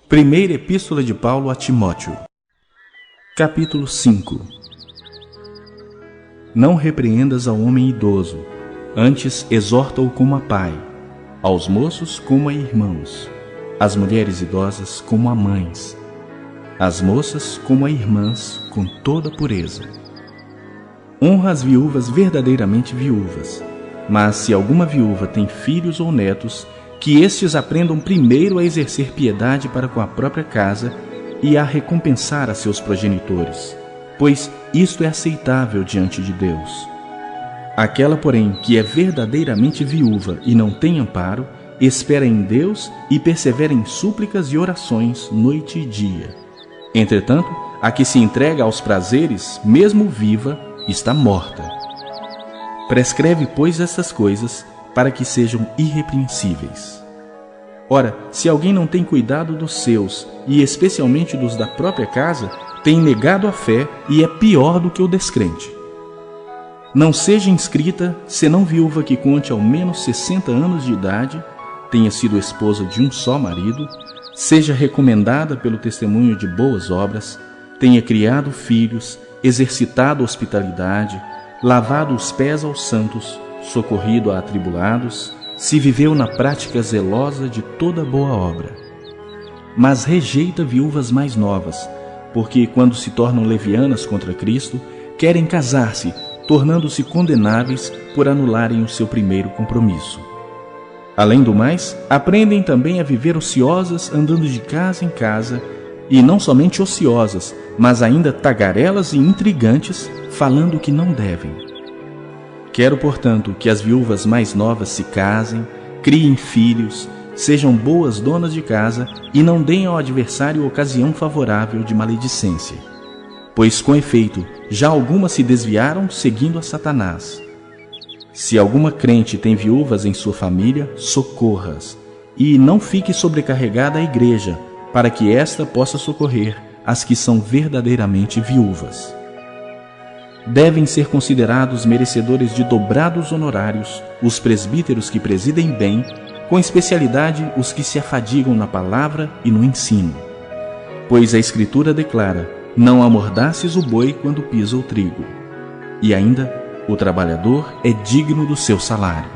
Primeira Epístola de Paulo a Timóteo. Capítulo 5. Não repreendas ao homem idoso, antes exorta-o como a pai, aos moços como a irmãos, às mulheres idosas como a mães, às moças como a irmãs, com toda pureza. Honra as viúvas verdadeiramente viúvas, mas se alguma viúva tem filhos ou netos, que estes aprendam primeiro a exercer piedade para com a própria casa e a recompensar a seus progenitores, pois isto é aceitável diante de Deus. Aquela, porém, que é verdadeiramente viúva e não tem amparo, espera em Deus e persevera em súplicas e orações noite e dia. Entretanto, a que se entrega aos prazeres, mesmo viva, está morta. Prescreve, pois, essas coisas, para que sejam irrepreensíveis. Ora, se alguém não tem cuidado dos seus, e especialmente dos da própria casa, tem negado a fé e é pior do que o descrente. Não seja inscrita, senão viúva que conte ao menos 60 anos de idade, tenha sido esposa de um só marido, seja recomendada pelo testemunho de boas obras, tenha criado filhos, exercitado hospitalidade, lavado os pés aos santos, socorrido a atribulados, se viveu na prática zelosa de toda boa obra. Mas rejeita viúvas mais novas, porque quando se tornam levianas contra Cristo, querem casar-se, tornando-se condenáveis por anularem o seu primeiro compromisso. Além do mais, aprendem também a viver ociosas, andando de casa em casa, e não somente ociosas, mas ainda tagarelas e intrigantes, falando o que não devem. Quero, portanto, que as viúvas mais novas se casem, criem filhos, sejam boas donas de casa e não deem ao adversário ocasião favorável de maledicência. Pois, com efeito, já algumas se desviaram seguindo a Satanás. Se alguma crente tem viúvas em sua família, socorra-as, e não fique sobrecarregada a igreja, para que esta possa socorrer as que são verdadeiramente viúvas. Devem ser considerados merecedores de dobrados honorários os presbíteros que presidem bem, com especialidade os que se afadigam na palavra e no ensino. Pois a Escritura declara: não amordaces o boi quando pisa o trigo. E ainda, o trabalhador é digno do seu salário.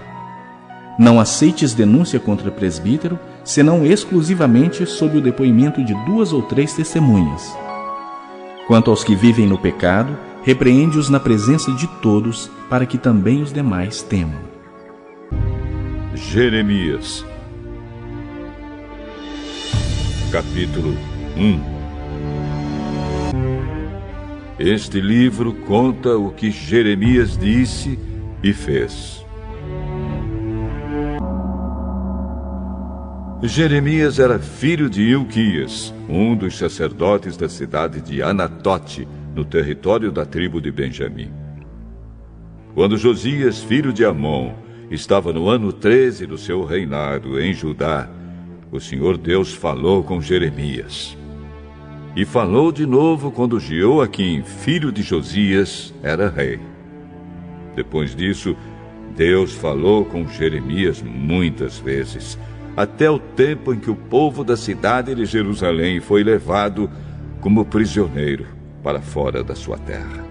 Não aceites denúncia contra presbítero, senão exclusivamente sob o depoimento de 2 ou 3 testemunhas. Quanto aos que vivem no pecado, repreende-os na presença de todos, para que também os demais temam. Jeremias, capítulo 1. Este livro conta o que Jeremias disse e fez. Jeremias era filho de Ilquias, um dos sacerdotes da cidade de Anatote, no território da tribo de Benjamim. Quando Josias, filho de Amon, estava no ano 13 do seu reinado em Judá, o Senhor Deus falou com Jeremias. E falou de novo quando Jeoaquim, filho de Josias, era rei. Depois disso, Deus falou com Jeremias muitas vezes, até o tempo em que o povo da cidade de Jerusalém foi levado como prisioneiro para fora da sua terra.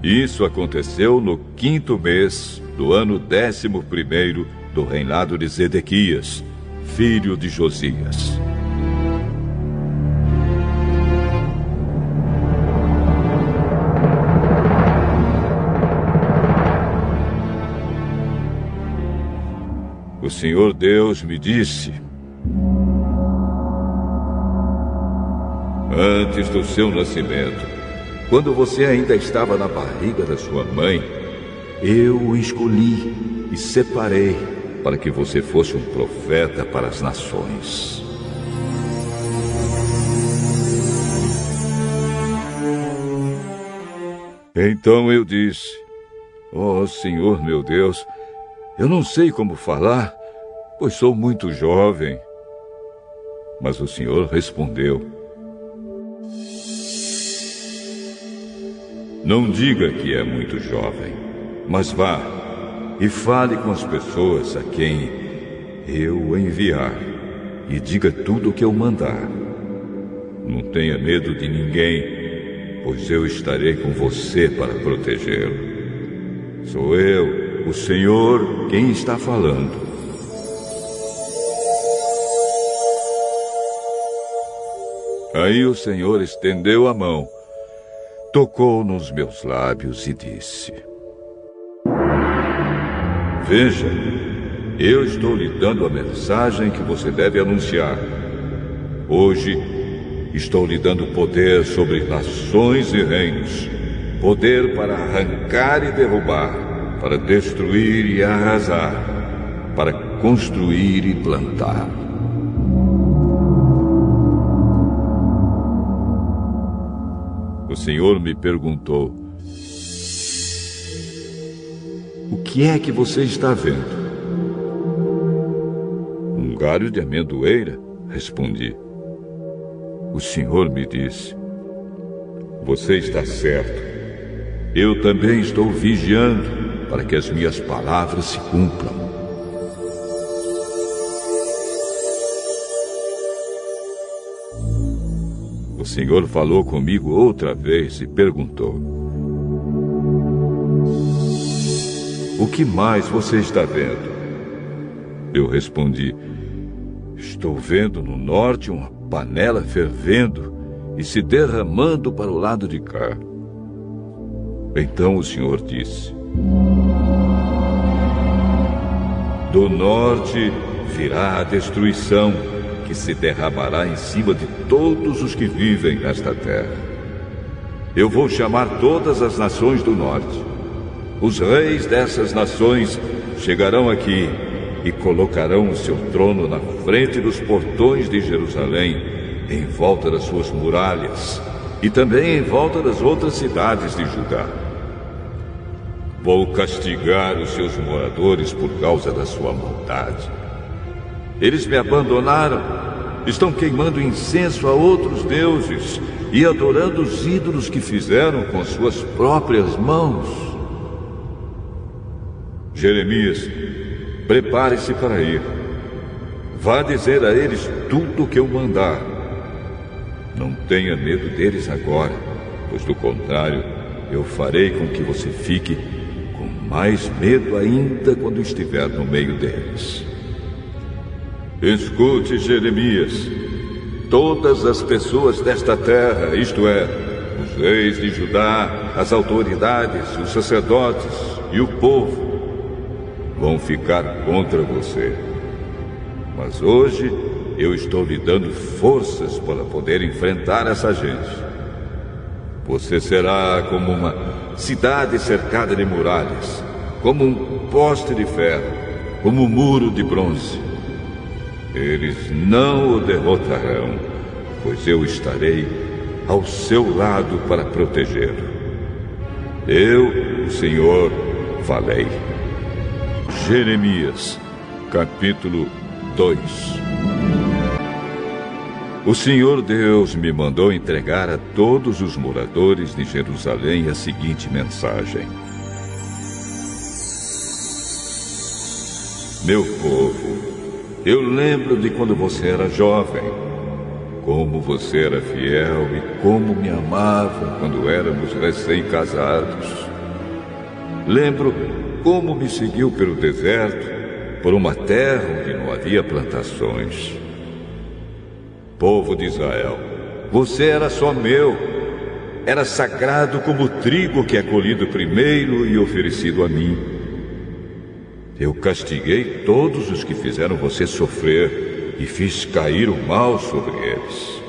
Isso aconteceu no 5º mês do ano 11º do reinado de Zedequias, filho de Josias. O Senhor Deus me disse: antes do seu nascimento, quando você ainda estava na barriga da sua mãe, eu o escolhi e separei para que você fosse um profeta para as nações. Então eu disse: ó Senhor meu Deus, eu não sei como falar, pois sou muito jovem. Mas o Senhor respondeu: não diga que é muito jovem, mas vá e fale com as pessoas a quem eu enviar, e diga tudo o que eu mandar. Não tenha medo de ninguém, pois eu estarei com você para protegê-lo. Sou eu, o Senhor, quem está falando. Aí o Senhor estendeu a mão, tocou nos meus lábios e disse: Veja, eu estou lhe dando a mensagem que você deve anunciar. Hoje, estou lhe dando poder sobre nações e reinos. Poder para arrancar e derrubar, para destruir e arrasar, para construir e plantar. O Senhor me perguntou: O que é que você está vendo? Um galho de amendoeira, respondi. O Senhor me disse: Você está certo. Eu também estou vigiando para que as minhas palavras se cumpram. O Senhor falou comigo outra vez e perguntou: O que mais você está vendo? Eu respondi: Estou vendo no norte uma panela fervendo e se derramando para o lado de cá. Então o Senhor disse: Do norte virá a destruição, que se derramará em cima de todos os que vivem nesta terra. Eu vou chamar todas as nações do norte. Os reis dessas nações chegarão aqui e colocarão o seu trono na frente dos portões de Jerusalém, em volta das suas muralhas, e também em volta das outras cidades de Judá. Vou castigar os seus moradores por causa da sua maldade. Eles me abandonaram, estão queimando incenso a outros deuses e adorando os ídolos que fizeram com suas próprias mãos. Jeremias, prepare-se para ir. Vá dizer a eles tudo o que eu mandar. Não tenha medo deles agora, pois do contrário, eu farei com que você fique com mais medo ainda quando estiver no meio deles. Escute, Jeremias, todas as pessoas desta terra, isto é, os reis de Judá, as autoridades, os sacerdotes e o povo, vão ficar contra você. Mas hoje eu estou lhe dando forças para poder enfrentar essa gente. Você será como uma cidade cercada de muralhas, como um poste de ferro, como um muro de bronze. Eles não o derrotarão, pois eu estarei ao seu lado para protegê-lo. Eu, o Senhor, falei. Jeremias, capítulo 2. O Senhor Deus me mandou entregar a todos os moradores de Jerusalém a seguinte mensagem: Meu povo, eu lembro de quando você era jovem, como você era fiel e como me amava quando éramos recém-casados. Lembro como me seguiu pelo deserto, por uma terra onde não havia plantações. Povo de Israel, você era só meu. Era sagrado como o trigo que é colhido primeiro e oferecido a mim. Eu castiguei todos os que fizeram você sofrer e fiz cair o mal sobre eles.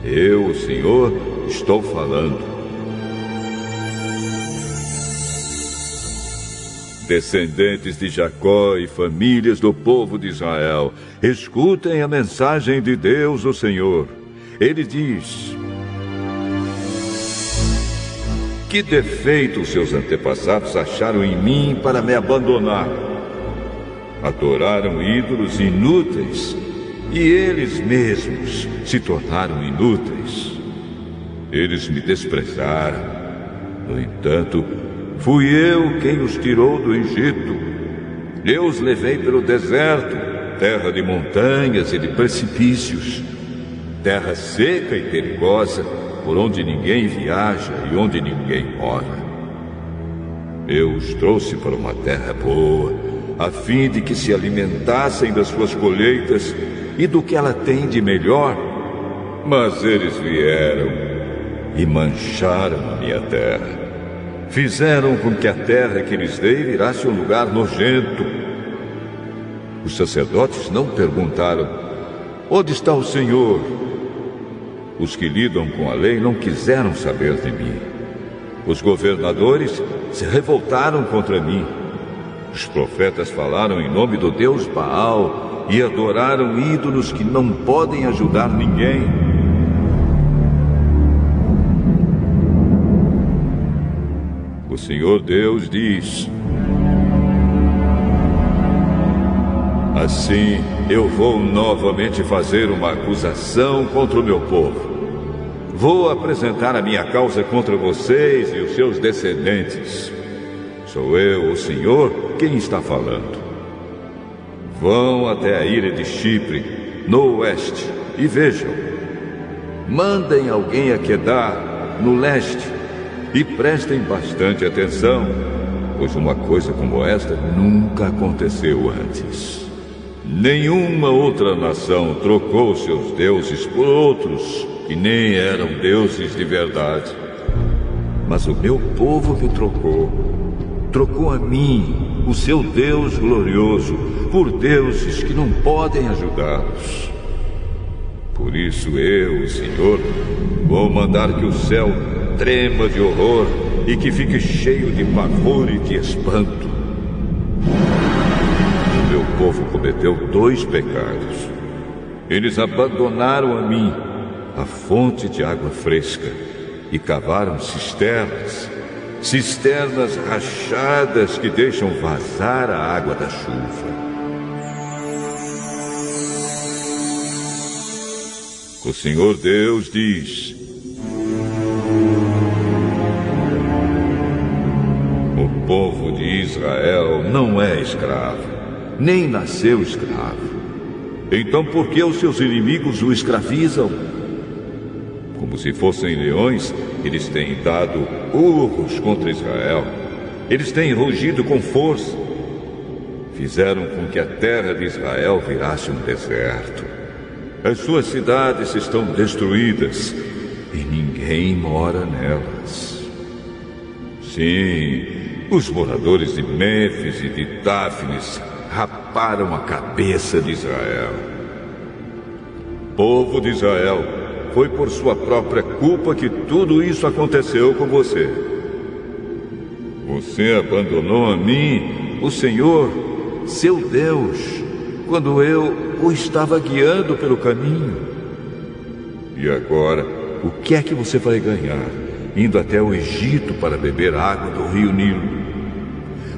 Eu, o Senhor, estou falando. Descendentes de Jacó e famílias do povo de Israel, escutem a mensagem de Deus, o Senhor. Ele diz: Que defeito seus antepassados acharam em mim para me abandonar? Adoraram ídolos inúteis e eles mesmos se tornaram inúteis. Eles me desprezaram. No entanto, fui eu quem os tirou do Egito. Eu os levei pelo deserto terra de montanhas e de precipícios, terra seca e perigosa, por onde ninguém viaja e onde ninguém mora. Eu os trouxe para uma terra boa, a fim de que se alimentassem das suas colheitas e do que ela tem de melhor. Mas eles vieram e mancharam a minha terra. Fizeram com que a terra que lhes dei virasse um lugar nojento. Os sacerdotes não perguntaram: onde está o Senhor? Os que lidam com a lei não quiseram saber de mim. Os governadores se revoltaram contra mim. Os profetas falaram em nome do Deus Baal e adoraram ídolos que não podem ajudar ninguém. O Senhor Deus diz: assim eu vou novamente fazer uma acusação contra o meu povo. Vou apresentar a minha causa contra vocês e os seus descendentes. Sou eu, o Senhor, quem está falando. Vão até a ilha de Chipre, no oeste, e vejam. Mandem alguém a Quedar, no leste, e prestem bastante atenção, pois uma coisa como esta nunca aconteceu antes. Nenhuma outra nação trocou seus deuses por outros que nem eram deuses de verdade. Mas o meu povo me trocou a mim, o seu Deus glorioso, por deuses que não podem ajudá-los. Por isso eu, o Senhor, vou mandar que o céu trema de horror e que fique cheio de pavor e de espanto. O meu povo cometeu 2 pecados. Eles abandonaram a mim, a fonte de água fresca, e cavaram cisternas rachadas que deixam vazar a água da chuva. O Senhor Deus diz: o povo de Israel não é escravo, nem nasceu escravo. Então por que os seus inimigos o escravizam? Como se fossem leões, eles têm dado urros contra Israel. Eles têm rugido com força. Fizeram com que a terra de Israel virasse um deserto. As suas cidades estão destruídas e ninguém mora nelas. Sim, os moradores de Mênfis e de Táfnis raparam a cabeça de Israel. Povo de Israel, foi por sua própria culpa que tudo isso aconteceu com você. Você abandonou a mim, o Senhor, seu Deus, quando eu o estava guiando pelo caminho. E agora, o que é que você vai ganhar, indo até o Egito para beber água do rio Nilo?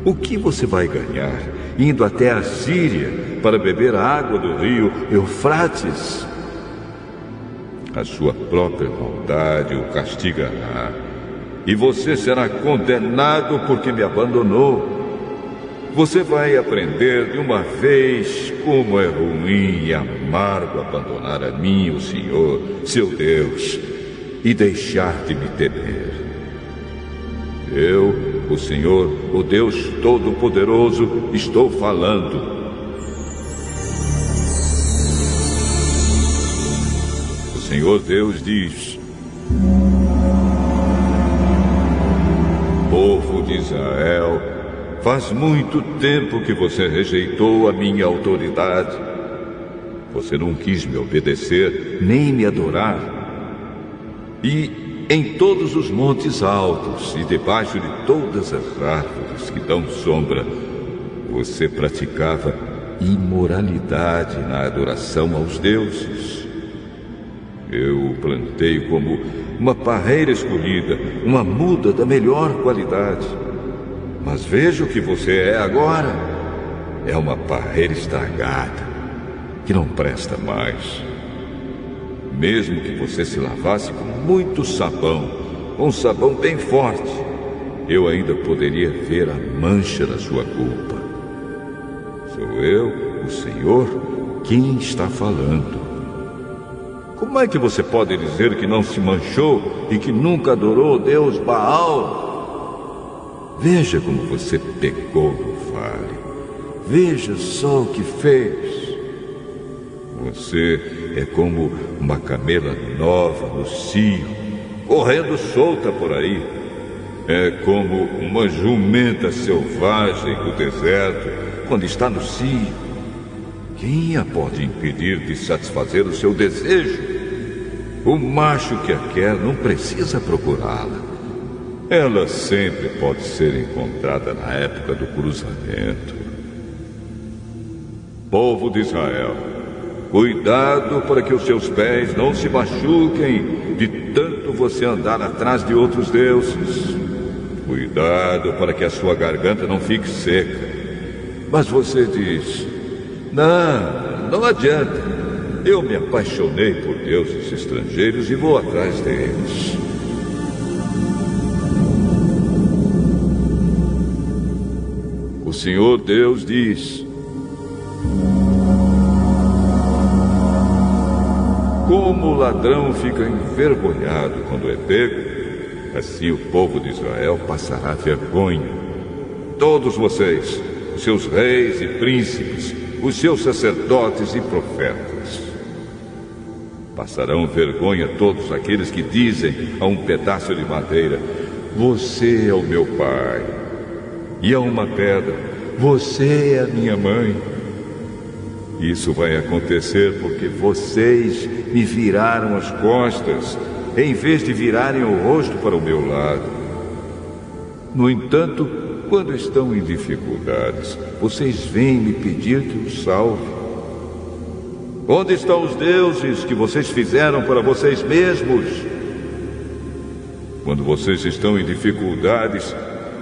O que você vai ganhar, indo até a Síria para beber a água do rio Eufrates? A sua própria maldade o castigará, e você será condenado porque me abandonou. Você vai aprender de uma vez como é ruim e amargo abandonar a mim, o Senhor, seu Deus, e deixar de me temer. Eu, o Senhor, o Deus Todo-Poderoso, estou falando. O Senhor Deus diz: povo de Israel, faz muito tempo que você rejeitou a minha autoridade. Você não quis me obedecer, nem me adorar. E em todos os montes altos e debaixo de todas as árvores que dão sombra, você praticava imoralidade na adoração aos deuses. Eu o plantei como uma parreira escolhida, uma muda da melhor qualidade. Mas veja o que você é agora. É uma parreira estragada, que não presta mais. Mesmo que você se lavasse com muito sabão, com sabão bem forte, eu ainda poderia ver a mancha da sua culpa. Sou eu, o Senhor quem está falando. Como é que você pode dizer que não se manchou e que nunca adorou o Deus Baal? Veja como você pecou no vale. Veja só o que fez. Você é como uma camela nova no cio, correndo solta por aí. É como uma jumenta selvagem do deserto, quando está no cio. Quem a pode impedir de satisfazer o seu desejo? O macho que a quer não precisa procurá-la. Ela sempre pode ser encontrada na época do cruzamento. Povo de Israel, cuidado para que os seus pés não se machuquem de tanto você andar atrás de outros deuses. Cuidado para que a sua garganta não fique seca. Mas você diz: não adianta. Eu me apaixonei por deuses estrangeiros e vou atrás deles. O Senhor Deus diz: como o ladrão fica envergonhado quando é pego, assim o povo de Israel passará vergonha. Todos vocês, os seus reis e príncipes, os seus sacerdotes e profetas. Passarão vergonha todos aqueles que dizem a um pedaço de madeira: você é o meu pai. E a uma pedra: você é a minha mãe. Isso vai acontecer porque vocês me viraram as costas, em vez de virarem o rosto para o meu lado. No entanto, quando estão em dificuldades, vocês vêm me pedir que os salve. Onde estão os deuses que vocês fizeram para vocês mesmos? Quando vocês estão em dificuldades,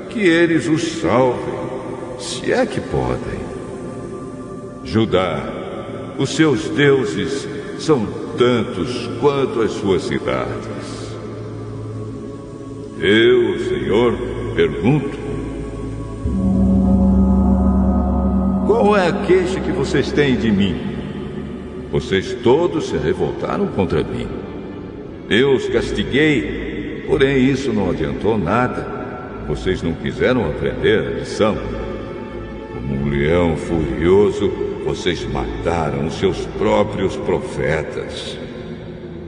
que eles os salvem, se é que podem. Judá, os seus deuses são tantos quanto as suas cidades. Eu, Senhor, pergunto: qual é a queixa que vocês têm de mim? Vocês todos se revoltaram contra mim. Eu os castiguei, porém isso não adiantou nada. Vocês não quiseram aprender a lição. Como um leão furioso, vocês mataram os seus próprios profetas.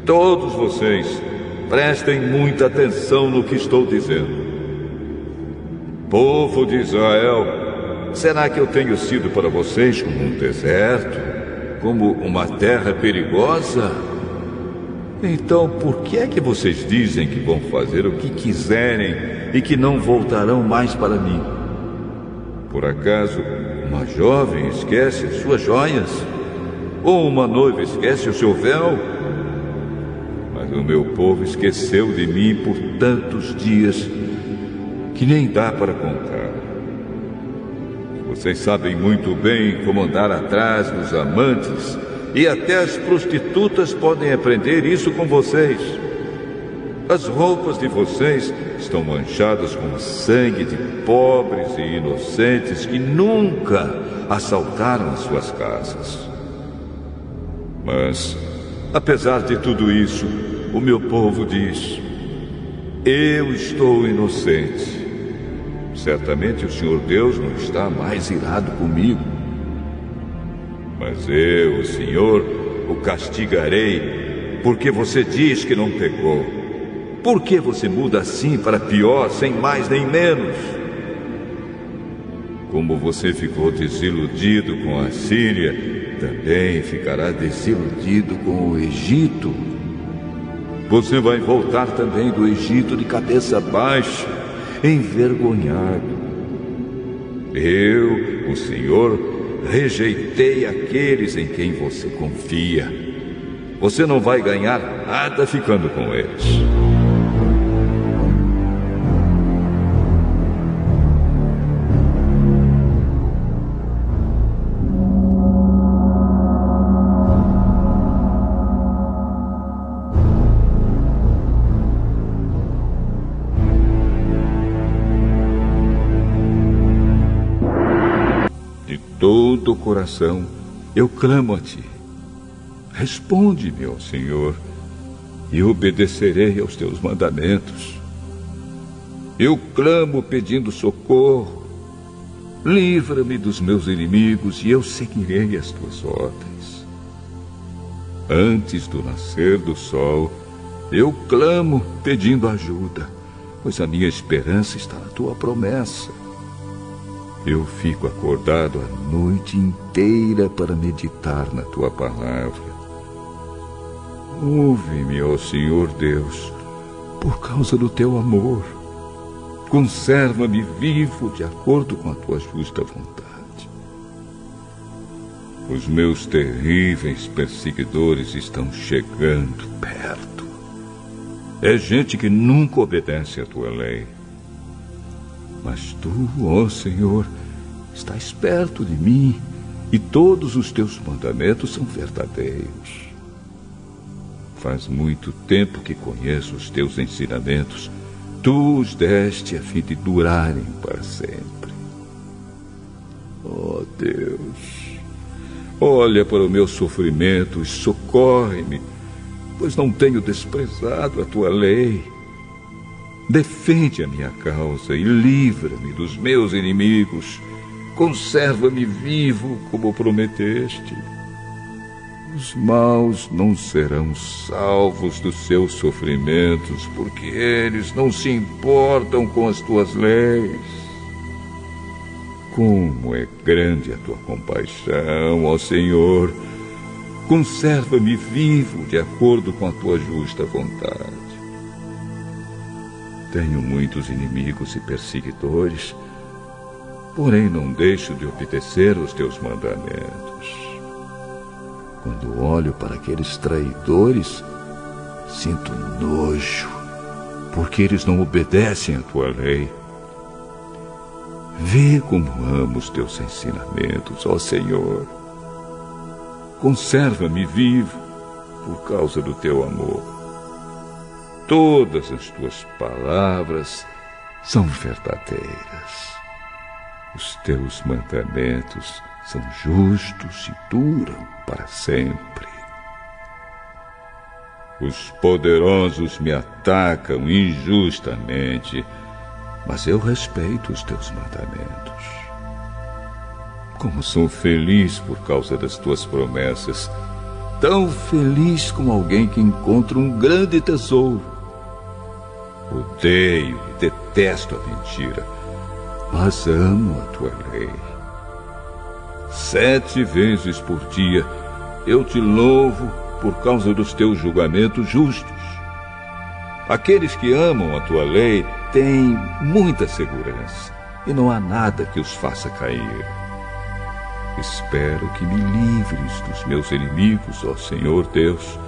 Todos vocês, prestem muita atenção no que estou dizendo. Povo de Israel, será que eu tenho sido para vocês como um deserto? Como uma terra perigosa? Então, por que é que vocês dizem que vão fazer o que quiserem e que não voltarão mais para mim? Por acaso, uma jovem esquece as suas joias? Ou uma noiva esquece o seu véu? Mas o meu povo esqueceu de mim por tantos dias que nem dá para contar. Vocês sabem muito bem como andar atrás dos amantes, e até as prostitutas podem aprender isso com vocês. As roupas de vocês estão manchadas com sangue de pobres e inocentes que nunca assaltaram as suas casas. Mas, apesar de tudo isso, o meu povo diz: eu estou inocente. Certamente o Senhor Deus não está mais irado comigo. Mas eu, o Senhor, o castigarei, porque você diz que não pecou. Por que você muda assim para pior, sem mais nem menos? Como você ficou desiludido com a Síria, também ficará desiludido com o Egito. Você vai voltar também do Egito de cabeça baixa, envergonhado. Eu, o Senhor, rejeitei aqueles em quem você confia. Você não vai ganhar nada ficando com eles. De todo o coração, eu clamo a ti. Responde-me, ó Senhor, e obedecerei aos teus mandamentos. Eu clamo pedindo socorro. Livra-me dos meus inimigos e eu seguirei as tuas ordens. Antes do nascer do sol, eu clamo pedindo ajuda, pois a minha esperança está na tua promessa. Eu fico acordado a noite inteira para meditar na tua palavra. Ouve-me, ó Senhor Deus, por causa do teu amor. Conserva-me vivo de acordo com a tua justa vontade. Os meus terríveis perseguidores estão chegando perto. É gente que nunca obedece à tua lei. Mas tu, ó Senhor, estás perto de mim e todos os teus mandamentos são verdadeiros. Faz muito tempo que conheço os teus ensinamentos. Tu os deste a fim de durarem para sempre. Ó Deus, olha para o meu sofrimento e socorre-me, pois não tenho desprezado a tua lei. Defende a minha causa e livra-me dos meus inimigos. Conserva-me vivo como prometeste. Os maus não serão salvos dos seus sofrimentos, porque eles não se importam com as tuas leis. Como é grande a tua compaixão, ó Senhor! Conserva-me vivo de acordo com a tua justa vontade. Tenho muitos inimigos e perseguidores, porém não deixo de obedecer aos teus mandamentos. Quando olho para aqueles traidores, sinto nojo, porque eles não obedecem à tua lei. Vê como amo os teus ensinamentos, ó Senhor. Conserva-me vivo por causa do teu amor. Todas as tuas palavras são verdadeiras. Os teus mandamentos são justos e duram para sempre. Os poderosos me atacam injustamente, mas eu respeito os teus mandamentos. Como sou feliz por causa das tuas promessas, tão feliz como alguém que encontra um grande tesouro. Odeio e detesto a mentira, mas amo a tua lei. 7 vezes por dia eu te louvo por causa dos teus julgamentos justos. Aqueles que amam a tua lei têm muita segurança e não há nada que os faça cair. Espero que me livres dos meus inimigos, ó Senhor Deus,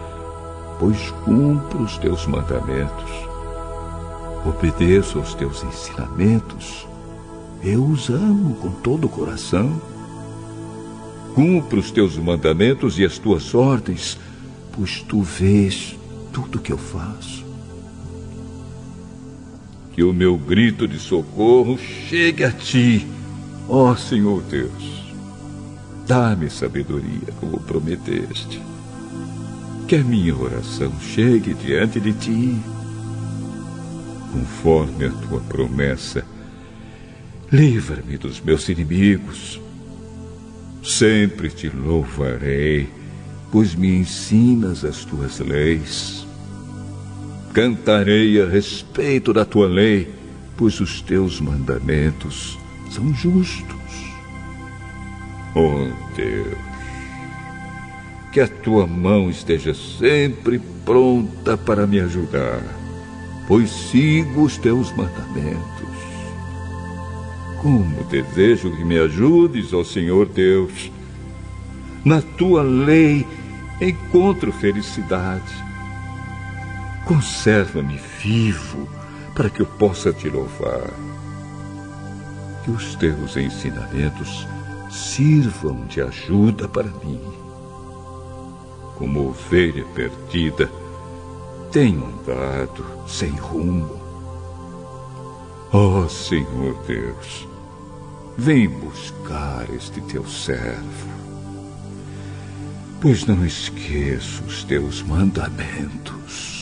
pois cumpro os teus mandamentos. Obedeço aos teus ensinamentos. Eu os amo com todo o coração. Cumpro os teus mandamentos e as tuas ordens, pois tu vês tudo o que eu faço. Que o meu grito de socorro chegue a ti, ó Senhor Deus. Dá-me sabedoria, como prometeste. Que a minha oração chegue diante de ti. Conforme a tua promessa, livra-me dos meus inimigos. Sempre te louvarei, pois me ensinas as tuas leis. Cantarei a respeito da tua lei, pois os teus mandamentos são justos. Oh Deus, que a tua mão esteja sempre pronta para me ajudar, pois sigo os teus mandamentos. Como desejo que me ajudes, ó Senhor Deus. Na tua lei encontro felicidade. Conserva-me vivo para que eu possa te louvar. Que os teus ensinamentos sirvam de ajuda para mim. Como ovelha perdida, tenho andado sem rumo. Ó Senhor Deus, vem buscar este teu servo. pois não esqueço os teus mandamentos.